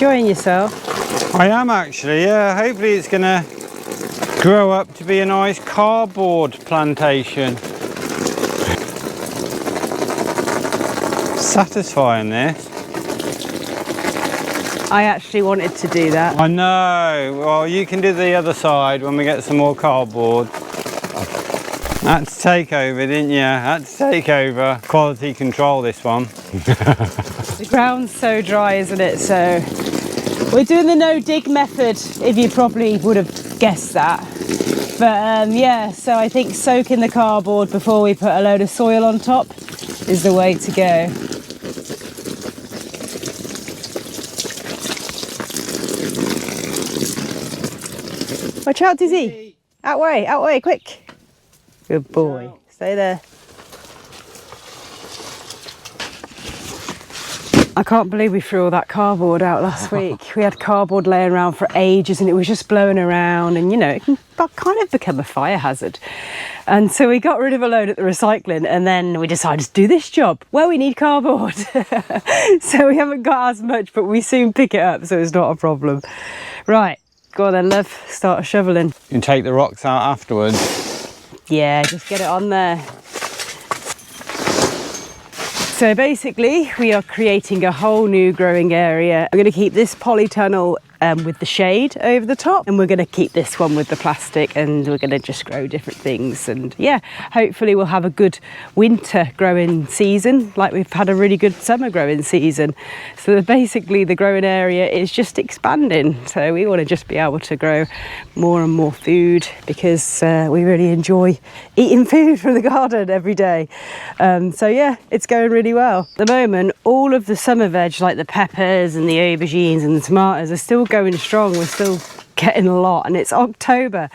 enjoying yourself? I am actually, yeah. Hopefully it's going to grow up to be a nice cardboard plantation. Satisfying this. I actually wanted to do that. I know. Well, you can do the other side when we get some more cardboard. Had to take over, didn't you? Had to take over. Quality control, this one. The ground's so dry, isn't it? So we're doing the no dig method, if you probably would have guessed that. But yeah, so I think soaking the cardboard before we put a load of soil on top is the way to go. Watch out, Dizzy. Out way, quick. Good boy. Stay there. I can't believe we threw all that cardboard out last week. We had cardboard laying around for ages and it was just blowing around, and you know, it can kind of become a fire hazard. And so we got rid of a load at the recycling, and then we decided to do this job. Well, we need cardboard. So we haven't got as much, but we soon pick it up, so it's not a problem. Right, go on then, love, start shoveling. You can take the rocks out afterwards. Yeah, just get it on there. So basically, we are creating a whole new growing area. I'm going to keep this polytunnel with the shade over the top, and we're going to keep this one with the plastic, and we're going to just grow different things. And yeah, hopefully we'll have a good winter growing season, like we've had a really good summer growing season. So basically the growing area is just expanding. So we want to just be able to grow more and more food, because we really enjoy eating food from the garden every day. So yeah, it's going really well. At the moment, all of the summer veg, like the peppers and the aubergines and the tomatoes, are still going strong. We're still getting a lot, and it's October,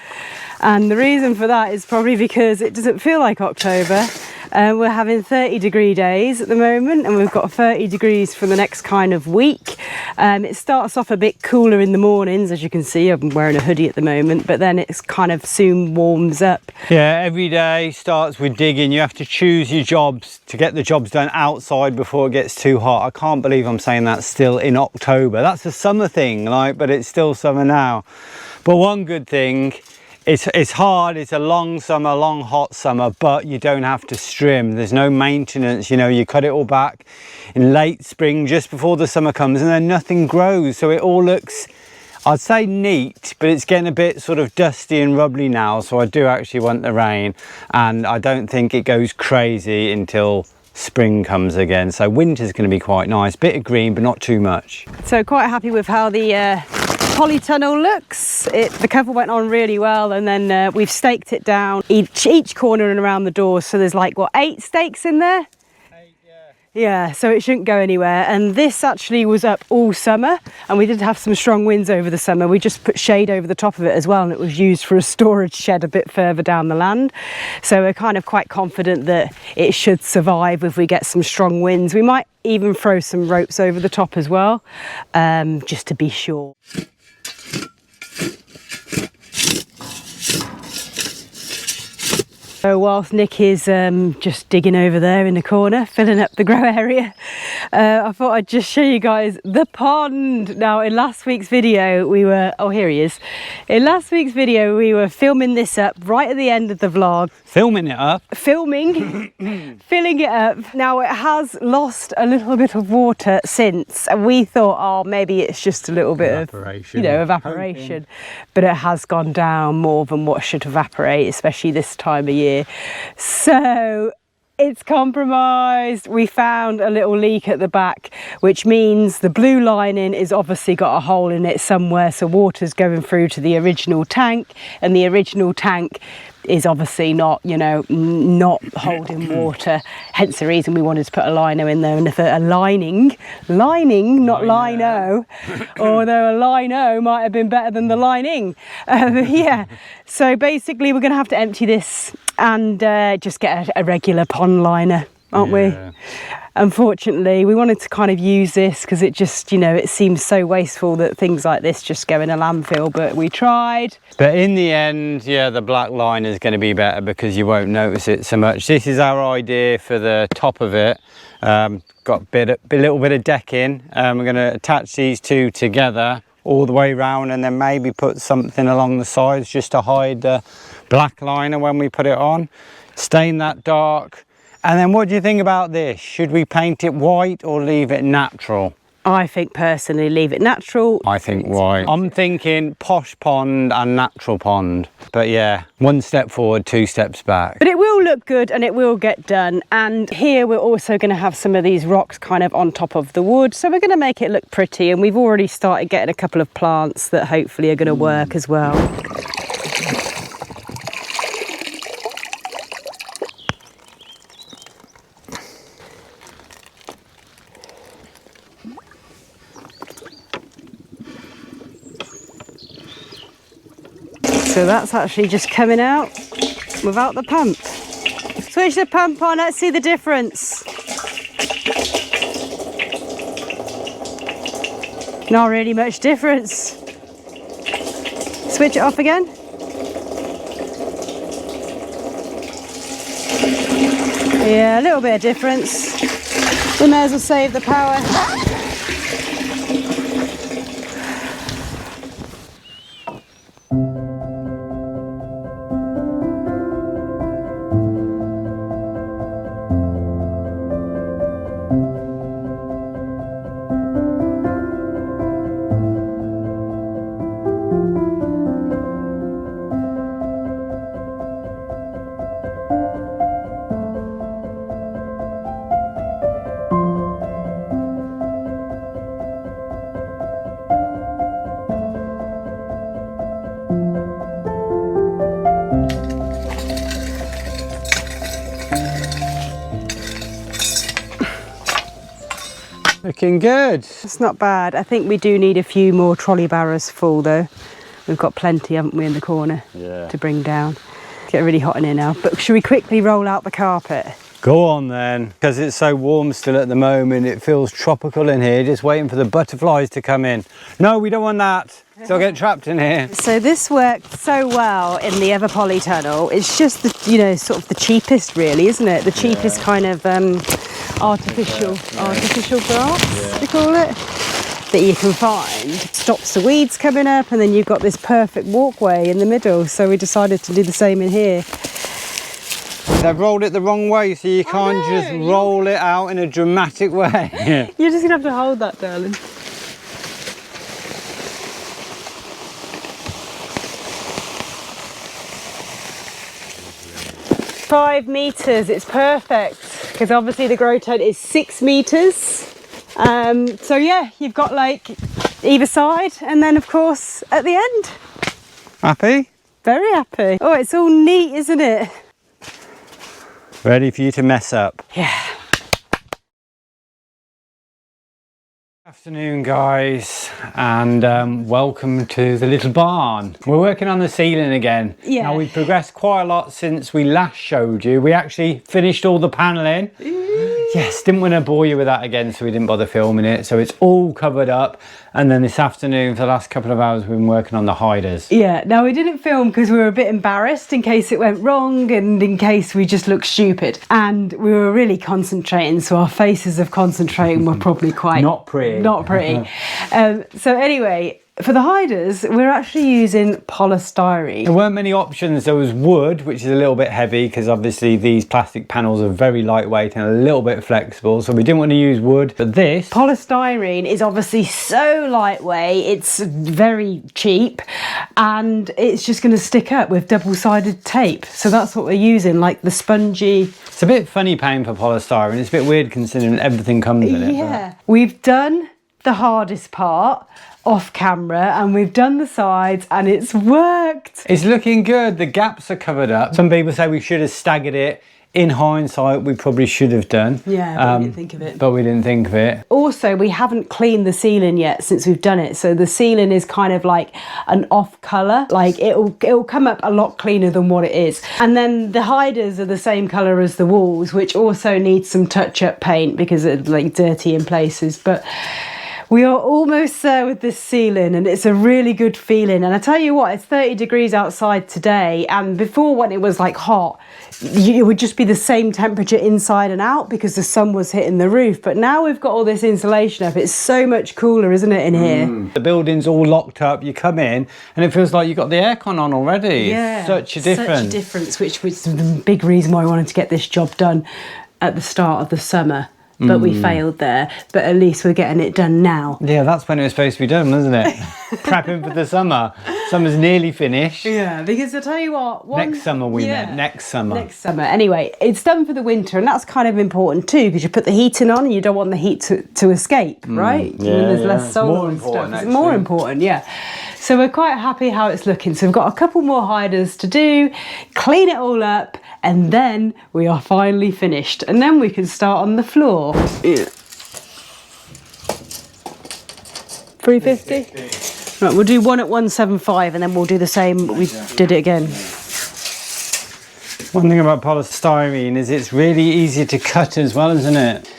and the reason for that is probably because it doesn't feel like October. We're having 30-degree days at the moment, and we've got 30 degrees for the next kind of week. It starts off a bit cooler in the mornings, as you can see. I'm wearing a hoodie at the moment, but then it's kind of soon warms up. Yeah, every day starts with digging. You have to choose your jobs to get the jobs done outside before it gets too hot. I can't believe I'm saying that still in October. That's a summer thing, like, but it's still summer now. But one good thing, it's hard, it's a long summer, long hot summer, but you don't have to trim. There's no maintenance, you know, you cut it all back in late spring just before the summer comes, and then nothing grows. So it all looks, I'd say neat, but it's getting a bit sort of dusty and rubbly now. So I do actually want the rain, and I don't think it goes crazy until spring comes again. So winter's going to be quite nice, bit of green, but not too much. So quite happy with how the polytunnel looks. The cover went on really well, and then we've staked it down each corner and around the door. So there's like, what, 8 stakes in there? 8, yeah. Yeah, so it shouldn't go anywhere. And this actually was up all summer, and we did have some strong winds over the summer. We just put shade over the top of it as well, and it was used for a storage shed a bit further down the land. So we're kind of quite confident that it should survive if we get some strong winds. We might even throw some ropes over the top as well, just to be sure. So whilst Nick is just digging over there in the corner, filling up the grow area, I thought I'd just show you guys the pond. Now, in last week's video, we were, oh, here he is. In last week's video, we were filming this up right at the end of the vlog. Filming it up? Filming, filling it up. Now, it has lost a little bit of water since, and we thought, oh, maybe it's just a little bit evaporation, of, you know, evaporation. But it has gone down more than what should evaporate, especially this time of year. So it's compromised. We found a little leak at the back, which means the blue lining is obviously got a hole in it somewhere, so water's going through to the original tank, and the original tank is obviously not, you know, not holding water, hence the reason we wanted to put a lino in there. And if a lining, not lino, although a lino might have been better than the lining. Yeah, so basically we're going to have to empty this and just get a regular pond liner, aren't we? Unfortunately, we wanted to kind of use this because it just, you know, it seems so wasteful that things like this just go in a landfill, but we tried. But in the end, yeah, the black line is going to be better because you won't notice it so much. This is our idea for the top of it. Got a little bit of decking. We're going to attach these two together all the way around, and then maybe put something along the sides just to hide the black liner when we put it on. Stain that dark. And then what do you think about this? Should we paint it white or leave it natural? I think personally leave it natural. I think white. I'm thinking posh pond and natural pond. But yeah, 1 step forward, 2 steps back. But it will look good and it will get done. And here we're also going to have some of these rocks kind of on top of the wood. So we're going to make it look pretty. And we've already started getting a couple of plants that hopefully are going to work as well. So that's actually just coming out without the pump. Switch the pump on, let's see the difference. Not really much difference. Switch it off again. Yeah, a little bit of difference. We may as well save the power. Looking good. It's not bad. I think we do need a few more trolley barrows full though. We've got plenty, haven't we, in the corner to bring down. It's getting really hot in here now. But should we quickly roll out the carpet? Go on then, because it's so warm still at the moment. It feels tropical in here, just waiting for the butterflies to come in. No, we don't want that. So I'll get trapped in here. So this worked so well in the other polytunnel. It's just the, you know, sort of the cheapest really, isn't it? The cheapest kind of artificial grass, we call it, that you can find. Stops the weeds coming up, and then you've got this perfect walkway in the middle. So we decided to do the same in here. They've rolled it the wrong way, so you can't just roll it out in a dramatic way. You're just gonna have to hold that, darling. 5 meters, it's perfect, because obviously the grow tent is 6 meters. So yeah, you've got like either side, and then of course at the end. Happy? Very happy. Oh, it's all neat, isn't it? Ready for you to mess up. Yeah. Afternoon guys, and welcome to the little barn. We're working on the ceiling again. Yeah. Now we've progressed quite a lot since we last showed you. We actually finished all the panelling. Yes, didn't want to bore you with that again, so we didn't bother filming it. So it's all covered up, and then this afternoon for the last couple of hours we've been working on the hiders. Yeah, now we didn't film because we were a bit embarrassed in case it went wrong and in case we just looked stupid, and we were really concentrating, so our faces of concentrating were probably quite not pretty. So anyway, for the hiders we're actually using polystyrene. There weren't many options. There was wood, which is a little bit heavy because obviously these plastic panels are very lightweight and a little bit flexible, so we didn't want to use wood. But this polystyrene is obviously so lightweight, it's very cheap, and it's just going to stick up with double-sided tape. So that's what we're using, like the spongy. It's a bit funny paying for polystyrene. It's a bit weird considering everything comes in it. Yeah, we've done the hardest part off camera, and we've done the sides, and it's worked. It's looking good. The gaps are covered up. Some people say we should have staggered it. In hindsight, we probably should have done. Yeah, but we didn't think of it. But we didn't think of it. Also, we haven't cleaned the ceiling yet since we've done it. So the ceiling is kind of like an off colour. Like it'll come up a lot cleaner than what it is. And then the hiders are the same colour as the walls, which also need some touch-up paint because it's like dirty in places. But We are almost there with this ceiling, and it's a really good feeling. And I tell you what, it's 30 degrees outside today, and before, when it was like hot, it would just be the same temperature inside and out because the sun was hitting the roof. But now we've got all this insulation up, it's so much cooler, isn't it, in here? The building's all locked up, you come in and it feels like you've got the aircon on already. Yeah, Such a difference. Such a difference, which was the big reason why I wanted to get this job done at the start of the summer. But we failed there. But at least we're getting it done now. Yeah, that's when it was supposed to be done, wasn't it? Prepping for the summer. Summer's nearly finished. Yeah, because I tell you what... Next summer we meant, next summer. Next summer. Anyway, it's done for the winter, and that's kind of important too, because you put the heating on and you don't want the heat to escape, right? Yeah, and there's less solar and stuff. It's more important, yeah. So we're quite happy how it's looking. So we've got a couple more hiders to do, clean it all up, and then we are finally finished. And then we can start on the floor. 350? Right, we'll do one at 175 and then we'll do the same. We did it again. One thing about polystyrene is it's really easy to cut as well, isn't it?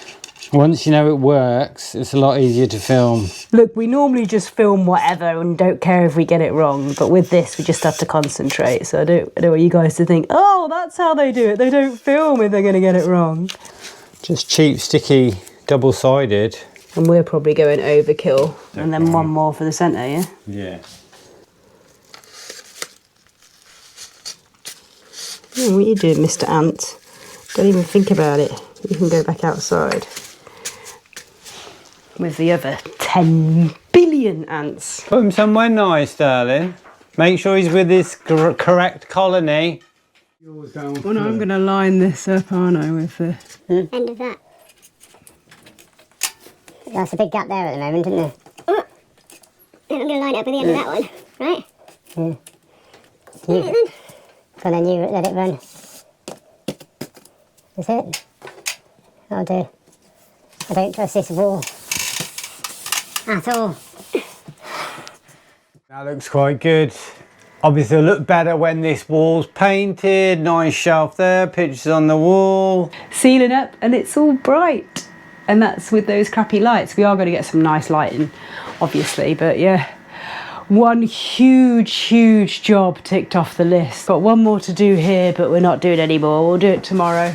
Once you know it works, it's a lot easier to film. Look, we normally just film whatever and don't care if we get it wrong, but with this we just have to concentrate. So I don't want you guys to think, oh, that's how they do it. They don't film if they're going to get it wrong. Just cheap, sticky, double-sided. And we're probably going overkill. And then one more for the centre, yeah? Yeah. Oh, what are you doing, Mr. Ant? Don't even think about it. You can go back outside. With the other 10 billion ants. Put him somewhere nice, darling. Make sure he's with his correct colony. Well, no, I'm going to line this up, aren't I, with the... End of that. That's a big gap there at the moment, isn't there? Oh. Then I'm going to line it up at the end of that one, right? Yeah. So then you let it run. That's it. I'll do. I don't trust this wall at all. That looks quite good. Obviously it'll look better when this wall's painted. Nice shelf there, pictures on the wall. Ceiling up and it's all bright. And that's with those crappy lights. We are going to get some nice lighting, obviously, but yeah. One huge job ticked off the list. Got one more to do here, but we're not doing any more. We'll do it tomorrow.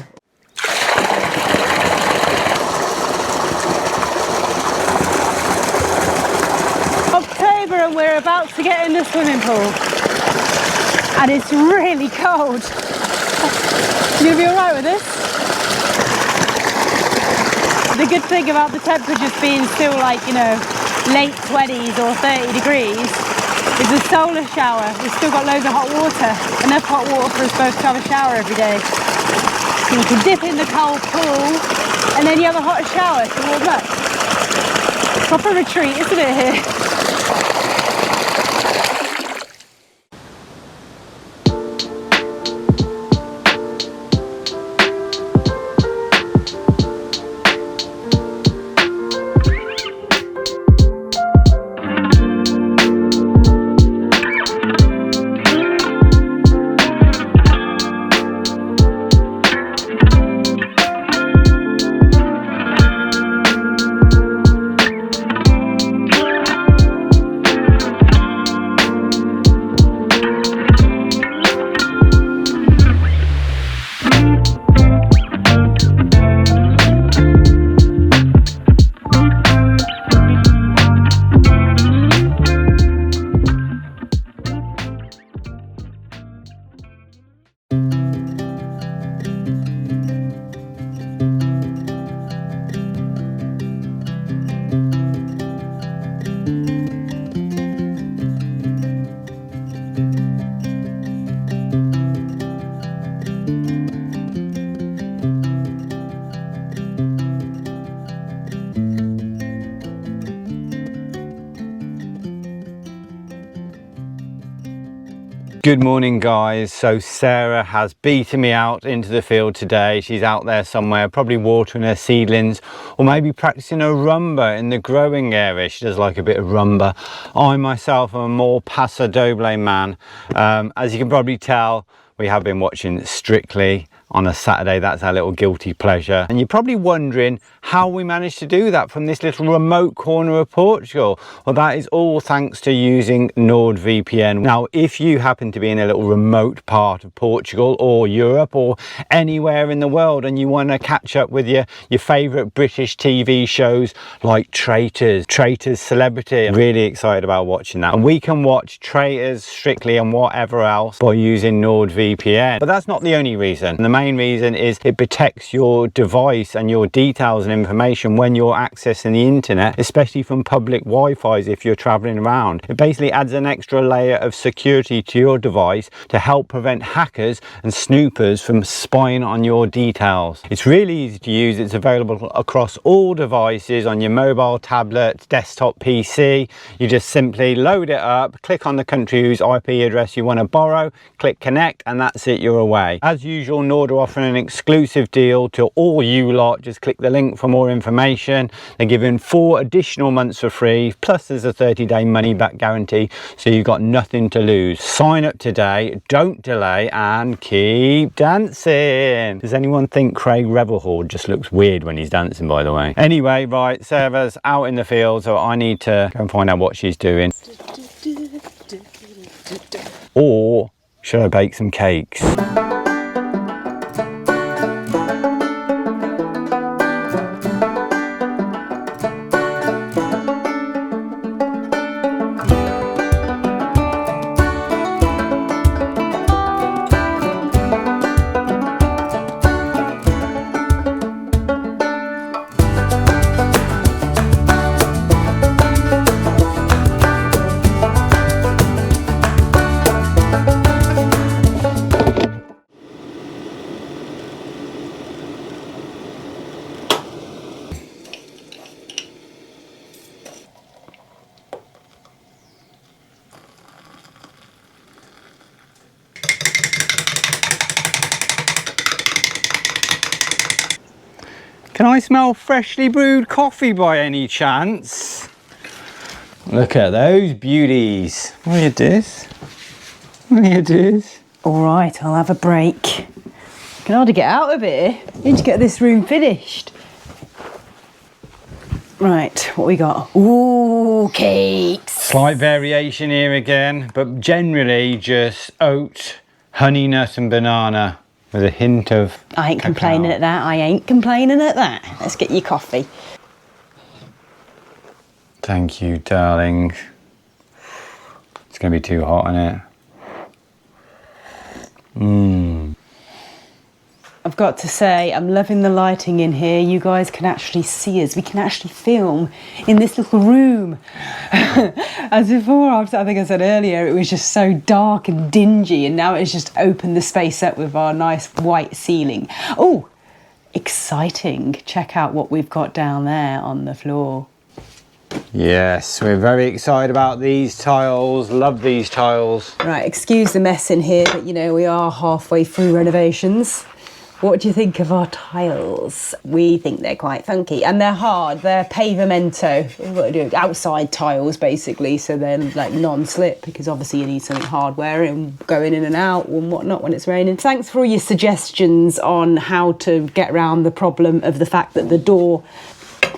October and we're about to get in the swimming pool. And it's really cold. You gonna be all right with this? The good thing about the temperatures being still like, you know, late 20s or 30 degrees is the solar shower. We've still got loads of hot water, enough hot water for us both to have a shower every day. So you can dip in the cold pool and then you have a hot shower to warm up. Proper retreat, isn't it, here? Good morning, guys. So Sarah has beaten me out into the field today. She's out there somewhere, probably watering her seedlings or maybe practicing a rumba in the growing area. She does like a bit of rumba. I myself am a more paso doble man. As you can probably tell, we have been watching Strictly on a Saturday. That's our little guilty pleasure. And you're probably wondering how we managed to do that from this little remote corner of Portugal. Well, that is all thanks to using NordVPN. Now, if you happen to be in a little remote part of Portugal or Europe or anywhere in the world and you want to catch up with your favourite British TV shows like Traitors Celebrity, I'm really excited about watching that. And we can watch Traitors, Strictly and whatever else by using NordVPN. But that's not the only reason. The main reason is it protects your device and your details and information when you're accessing the internet, especially from public Wi-Fi's if you're traveling around. It basically adds an extra layer of security to your device to help prevent hackers and snoopers from spying on your details. It's really easy to use. It's available across all devices on your mobile, tablet, desktop, PC. You just simply load it up, click on the country whose IP address you want to borrow, click connect, and that's it, you're away. As usual, Nord are offering an exclusive deal to all you lot. Just click the link for more information. They're giving 4 additional months for free, plus there's a 30-day money back guarantee, so you've got nothing to lose. Sign up today, don't delay, and keep dancing. Does anyone think Craig Revelhorde just looks weird when he's dancing, by the way? Anyway, right, Sarah's out in the field, so I need to go and find out what she's doing. Or should I bake some cakes? Can I smell freshly brewed coffee by any chance? Look at those beauties. What are you does? What are you does? All right, I'll have a break. Can hardly get out of here. Need to get this room finished. Right, what we got? Ooh, cakes. Slight variation here again, but generally just oat, honey nut and banana with a hint of I ain't cacao. complaining at that. I ain't complaining at that. Let's get your coffee. Thank you, darling. It's going to be too hot, isn't it? Mmm. I've got to say, I'm loving the lighting in here. You guys can actually see us. We can actually film in this little room. As before, I think I said earlier, it was just so dark and dingy, and now it's just opened the space up with our nice white ceiling. Oh, exciting. Check out what we've got down there on the floor. Yes, we're very excited about these tiles. Love these tiles. Right, excuse the mess in here, but you know, we are halfway through renovations. What do you think of our tiles? We think they're quite funky, and they're hard. They're pavimento, what do you do? Outside tiles basically, so they're like non-slip, because obviously you need something hard wearing, going in and out and whatnot when it's raining. Thanks for all your suggestions on how to get around the problem of the fact that the door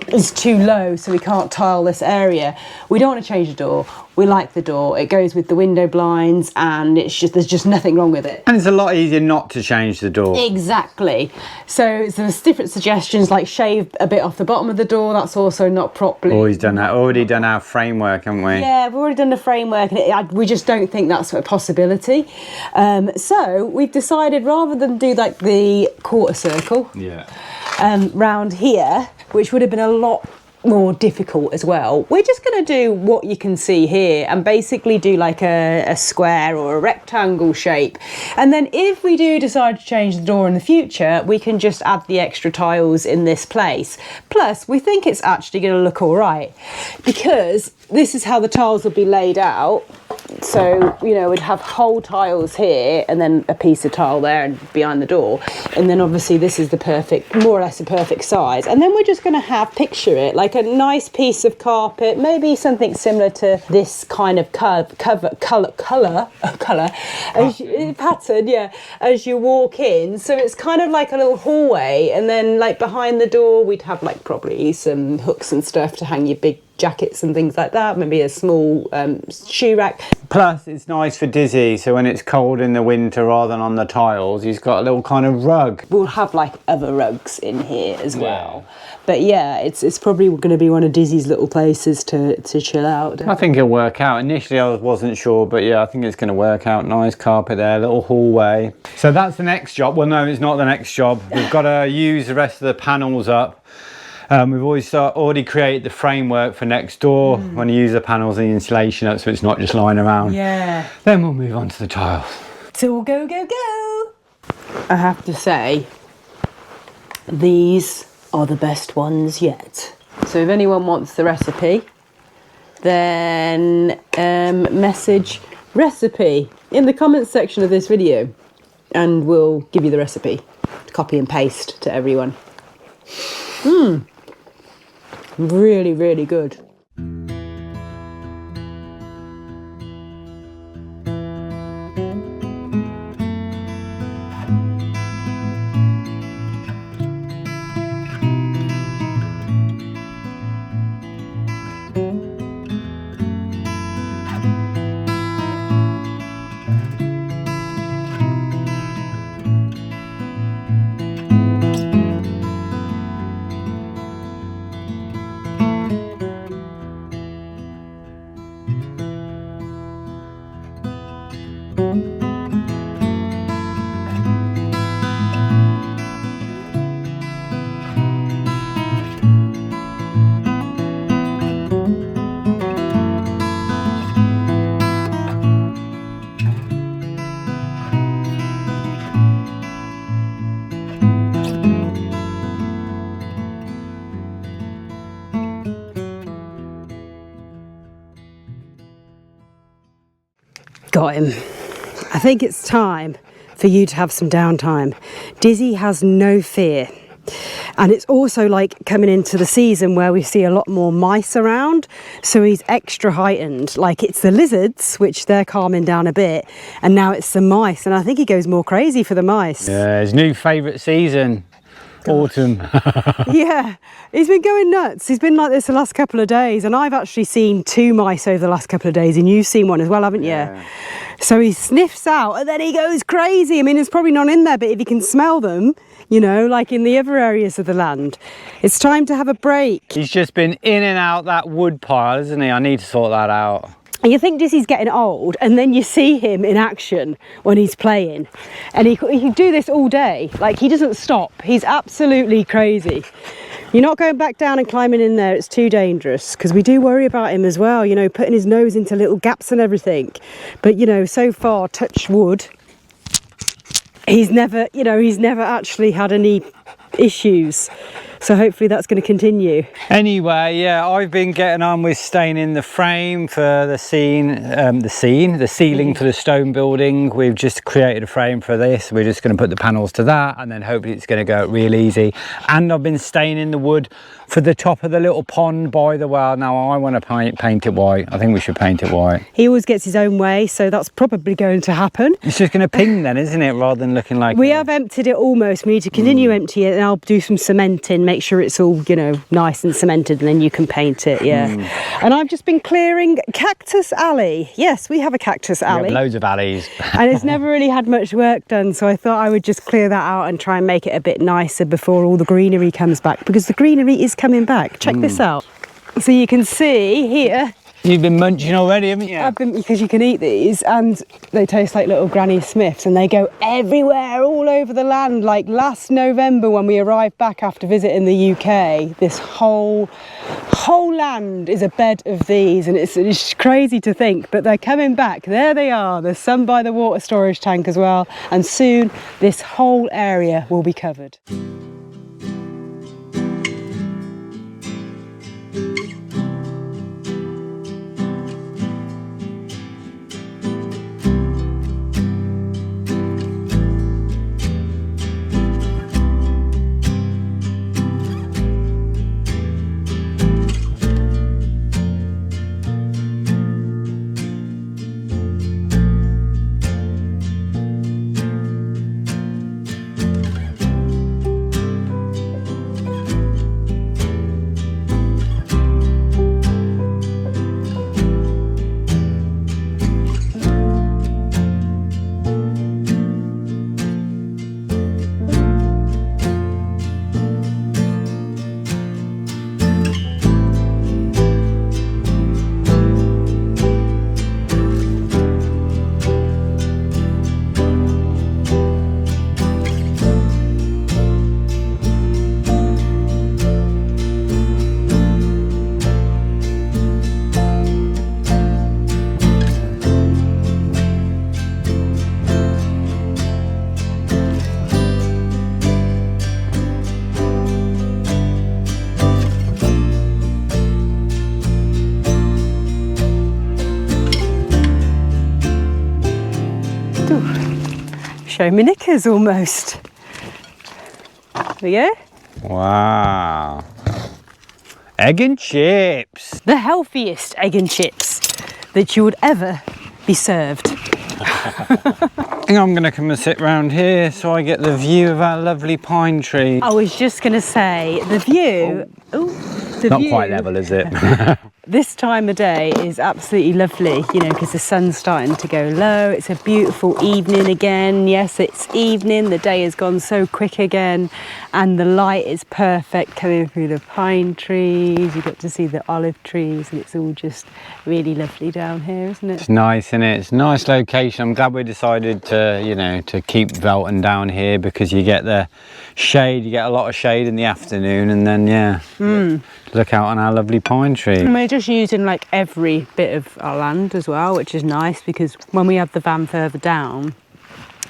is too low, so we can't tile this area. We don't want to change the door. We like the door. It goes with the window blinds, and it's just, there's just nothing wrong with it. And it's a lot easier not to change the door. Exactly. So there's different suggestions, like shave a bit off the bottom of the door. That's also not properly. Always done that. Already done our framework, haven't we? Yeah, we've already done the framework, and we just don't think that's a possibility. So we've decided, rather than do like the quarter circle, round here, which would have been a lot more difficult as well, we're just going to do what you can see here and basically do like a square or a rectangle shape. And then if we do decide to change the door in the future, we can just add the extra tiles in this place. Plus, we think it's actually going to look all right, because this is how the tiles will be laid out. So, you know, we'd have whole tiles here and then a piece of tile there and behind the door. And then obviously this is the perfect, more or less the perfect size. And then we're just going to have, picture it, like a nice piece of carpet, maybe something similar to this kind of colour, pattern, yeah, as you walk in. So it's kind of like a little hallway, and then like behind the door we'd have like probably some hooks and stuff to hang your big jackets and things like that, maybe a small shoe rack. Plus it's nice for Dizzy, so when it's cold in the winter rather than on the tiles, he's got a little kind of rug. We'll have like other rugs in here as well. But yeah, it's probably going to be one of Dizzy's little places to chill out. I think it'll work out. Initially I wasn't sure, but yeah, I think it's going to work out. Nice carpet there, little hallway. So that's the next job. Well, no, it's not the next job. We've got to use the rest of the panels up. We've already created the framework for next door. When you use the panels and the insulation up, so it's not just lying around. Yeah. Then we'll move on to the tiles. So we'll go, go, go. I have to say, these are the best ones yet. So if anyone wants the recipe, then message recipe in the comments section of this video and we'll give you the recipe. Copy and paste to everyone. Really, really good. Got him. I think it's time for you to have some downtime. Dizzy has no fear. And it's also like coming into the season where we see a lot more mice around, so he's extra heightened. Like it's the lizards, which they're calming down a bit, and now it's the mice, and I think he goes more crazy for the mice. Yeah, his new favourite season. Autumn. Yeah, he's been going nuts. He's been like this the last couple of days, and I've actually seen 2 mice over the last couple of days, and you've seen one as well, haven't you? Yeah. So he sniffs out and then he goes crazy. I mean, there's probably none in there, but if he can smell them, you know, like in the other areas of the land, it's time to have a break. He's just been in and out that wood pile, isn't he? I need to sort that out. And you think Dizzy's getting old, and then you see him in action when he's playing, and he can do this all day. Like, he doesn't stop. He's absolutely crazy. You're not going back down and climbing in there. It's too dangerous, because we do worry about him as well, you know, putting his nose into little gaps and everything. But, you know, so far, touch wood, he's never actually had any issues. So hopefully that's going to continue. Anyway, yeah, I've been getting on with staining the frame for the ceiling for the stone building. We've just created a frame for this. We're just going to put the panels to that, and then hopefully it's going to go real easy. And I've been staining the wood for the top of the little pond by the well. Now I want to paint it white. I think we should paint it white. He always gets his own way, so that's probably going to happen. It's just going to ping then, isn't it, rather than looking like... We have emptied it almost. We need to continue empty it, and I'll do some cementing, make sure it's all, you know, nice and cemented, and then you can paint it. And I've just been clearing Cactus Alley. Yes, we have a Cactus Alley. We have loads of alleys. And it's never really had much work done, so I thought I would just clear that out and try and make it a bit nicer before all the greenery comes back, because the greenery is coming back. Check this out. So you can see here. You've been munching already, haven't you? I've been, because you can eat these, and they taste like little Granny Smiths, and they go everywhere, all over the land. Like last November when we arrived back after visiting the UK, this whole land is a bed of these, and it's crazy to think, but they're coming back. There they are. There's some by the water storage tank as well, and soon this whole area will be covered. Ooh, show me knickers almost. There we go. Wow. Egg and chips. The healthiest egg and chips that you would ever be served. I think I'm going to come and sit round here so I get the view of our lovely pine tree. I was just going to say, the view... Oh, the Not view, quite level, is it? this time of day is absolutely lovely, you know, because the sun's starting to go low. It's a beautiful evening again. Yes, it's evening. The day has gone so quick again, and the light is perfect coming through the pine trees. You get to see the olive trees, and it's all just really lovely down here, isn't it? It's nice, isn't it? It's a nice location. I'm glad we decided to, you know, to keep Velton down here, because you get the shade, you get a lot of shade in the afternoon, and then, yeah, look out on our lovely pine tree. And we're just using like every bit of our land as well, which is nice, because when we had the van further down,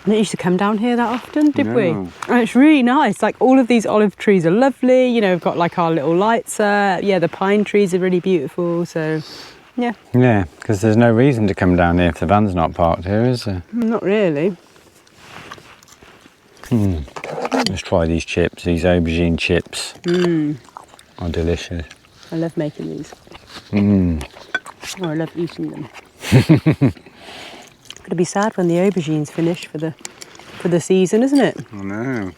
we didn't used to come down here that often, did we? And it's really nice. Like, all of these olive trees are lovely. You know, we've got like our little lights. Yeah, the pine trees are really beautiful. So, yeah. Yeah, because there's no reason to come down here if the van's not parked here, is there? Not really. Let's try these chips, these aubergine chips. Are delicious. I love making these. Oh, I love eating them. Gonna be sad when the aubergines finish for the season, isn't it? I know.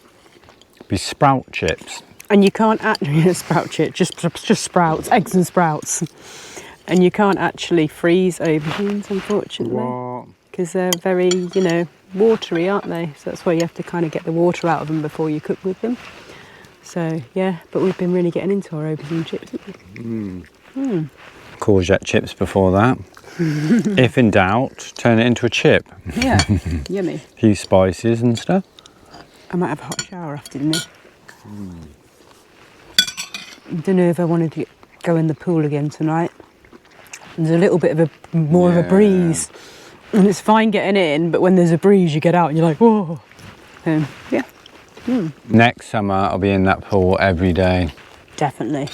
Be sprout chips. And you can't actually sprout chips, just sprouts, eggs and sprouts. And you can't actually freeze aubergines, unfortunately. What? Because they're very, you know, watery, aren't they? So that's why you have to kind of get the water out of them before you cook with them. So, yeah, but we've been really getting into our aubergine chips, haven't we? Courgette chips before that. If in doubt, turn it into a chip. Yeah, yummy. A few spices and stuff. I might have a hot shower after dinner. I don't know if I wanted to go in the pool again tonight. There's a little bit of more of a breeze. And it's fine getting in, but when there's a breeze, you get out and you're like, whoa. Yeah. Next summer, I'll be in that pool every day. Definitely.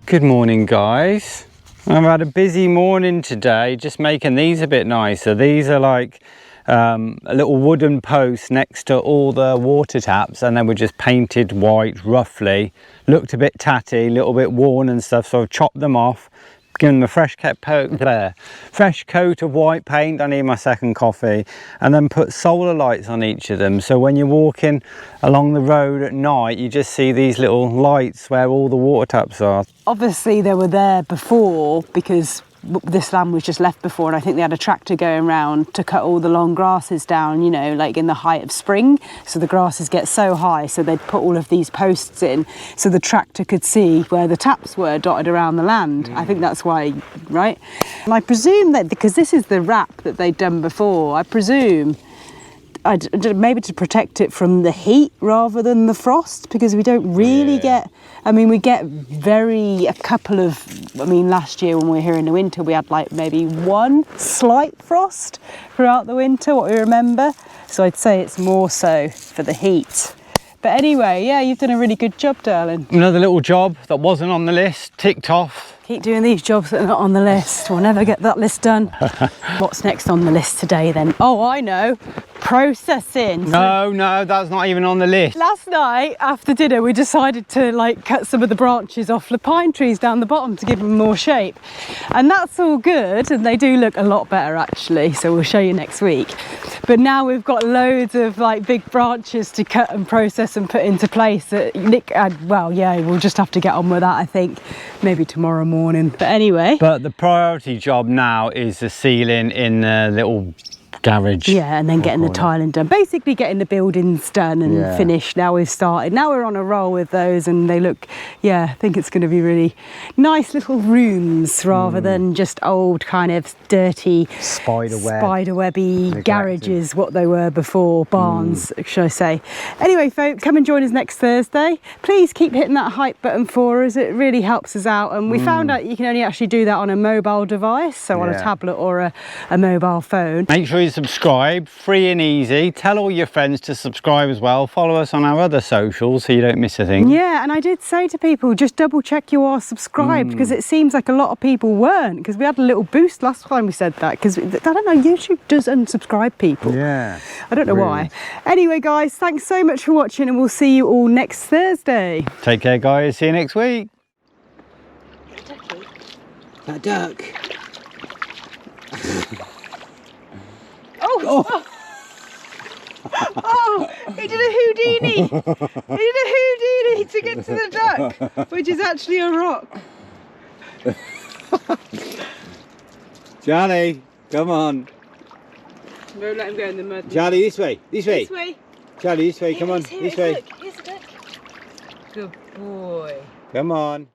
Good morning, guys. I've had a busy morning today, just making these a bit nicer. These are like a little wooden post next to all the water taps, and they were just painted white roughly. Looked a bit tatty, a little bit worn and stuff, so I've chopped them off, given them a fresh coat of white paint. I need my second coffee. And then put solar lights on each of them, so when you're walking along the road at night, you just see these little lights where all the water taps are. Obviously they were there before because this land was just left before, and I think they had a tractor going around to cut all the long grasses down, you know, like in the height of spring, so the grasses get so high, so they'd put all of these posts in so the tractor could see where the taps were dotted around the land. I think that's why, right? And I presume that because this is the wrap that they'd done before, I presume maybe to protect it from the heat rather than the frost, because we don't really get, I mean, we get a couple of, I mean, last year when we were here in the winter, we had like maybe one slight frost throughout the winter, what we remember. So I'd say it's more so for the heat. But anyway, yeah, you've done a really good job, darling. Another little job that wasn't on the list, ticked off. Keep doing these jobs that are not on the list. We'll never get that list done. What's next on the list today then? Oh, I know. Processing. No, that's not even on the list. Last night after dinner we decided to like cut some of the branches off the pine trees down the bottom to give them more shape, and that's all good, and they do look a lot better actually, so we'll show you next week. But now we've got loads of like big branches to cut and process and put into place that Nick, well, yeah, we'll just have to get on with that, I think, maybe tomorrow morning. But anyway, but the priority job now is the ceiling in the little garage. Yeah, and then getting the tiling done. Basically getting the buildings done and finished. Now we've started. Now we're on a roll with those, and they look, yeah, I think it's going to be really nice little rooms rather than just old kind of dirty spiderwebby garages, what they were before, barns, should I say. Anyway, folks, come and join us next Thursday. Please keep hitting that hype button for us. It really helps us out. And we found out you can only actually do that on a mobile device, so on a tablet or a mobile phone. Make sure you subscribe, free and easy. Tell all your friends to subscribe as well. Follow us on our other socials so you don't miss a thing. Yeah, and I did say to people, just double check you are subscribed, because it seems like a lot of people weren't, because we had a little boost last time we said that, because I don't know, YouTube does unsubscribe people. Yeah. I don't know why. Anyway, guys, thanks so much for watching, and we'll see you all next Thursday. Take care, guys. See you next week. That duck. Oh, he did a Houdini. He did a Houdini to get to the duck, which is actually a rock. Charlie, come on. Don't let him go in the mud. Charlie, this way. This way. This way. Charlie, this way. Come on. Here, this way. Look, here's the duck. Good boy. Come on.